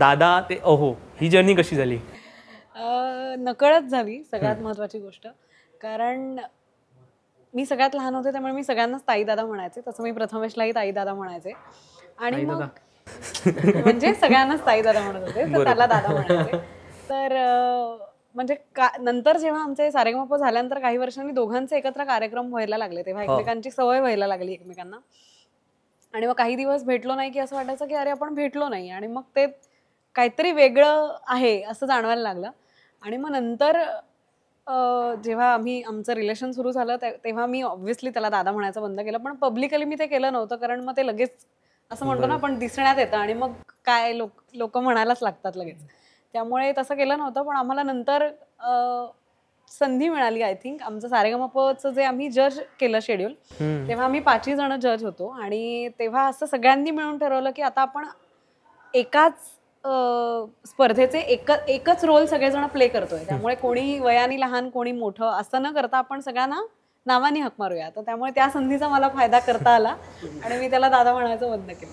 दादा ते अहो ही जर्नी कशी झाली? नकळत झाली सगळ्यात महत्त्वाची गोष्ट. कारण मी सगळ्यात लहान होते त्यामुळे मी सगळ्यांनाच ताई दादा म्हणायचे. तसं मी प्रथमेशलाही ताई दादा म्हणायचे आणि मग म्हणजे सगळ्यांनाच ताई दादा म्हणत होते, तर त्याला दादा म्हणायचे. तर म्हणजे नंतर जेव्हा आमचे सारेगमप झाल्यानंतर काही वर्षांनी दोघांचे एकत्र कार्यक्रम व्हायला लागले, तेव्हा एकमेकांची सवय व्हायला लागली एकमेकांना. आणि मग काही दिवस भेटलो नाही की असं वाटायचं की अरे आपण भेटलो नाही, आणि मग ते काहीतरी वेगळं आहे असं जाणवायला लागलं. आणि मग नंतर जेव्हा आमचं रिलेशन सुरू झालं तेव्हा मी ऑब्व्हियसली त्याला दादा म्हणायचं बंद केलं, पण पब्लिकली मी ते केलं नव्हतं, कारण मग ते लगेच असं म्हणतो ना आपण दिसण्यात येतं आणि मग काय लोक म्हणायलाच लागतात लगेच. त्यामुळे तसं केलं नव्हतं. पण आम्हाला नंतर संधी मिळाली, आय थिंक आमचं सारेगमपचं जे आम्ही जज केलं शेड्यूल, तेव्हा आम्ही 5 जण जज होतो. आणि तेव्हा असं सगळ्यांनी मिळून ठरवलं की आता आपण एकाच स्पर्धेचे एकच रोल सगळेजण प्ले करतोय. त्यामुळे कोणी वयाने लहान कोणी मोठं असं न करता आपण सगळ्यांना नावाने हाक मारूया. तर त्यामुळे त्या संधीचा मला फायदा करता आला आणि मी त्याला दादा म्हणायचं बंद केलं.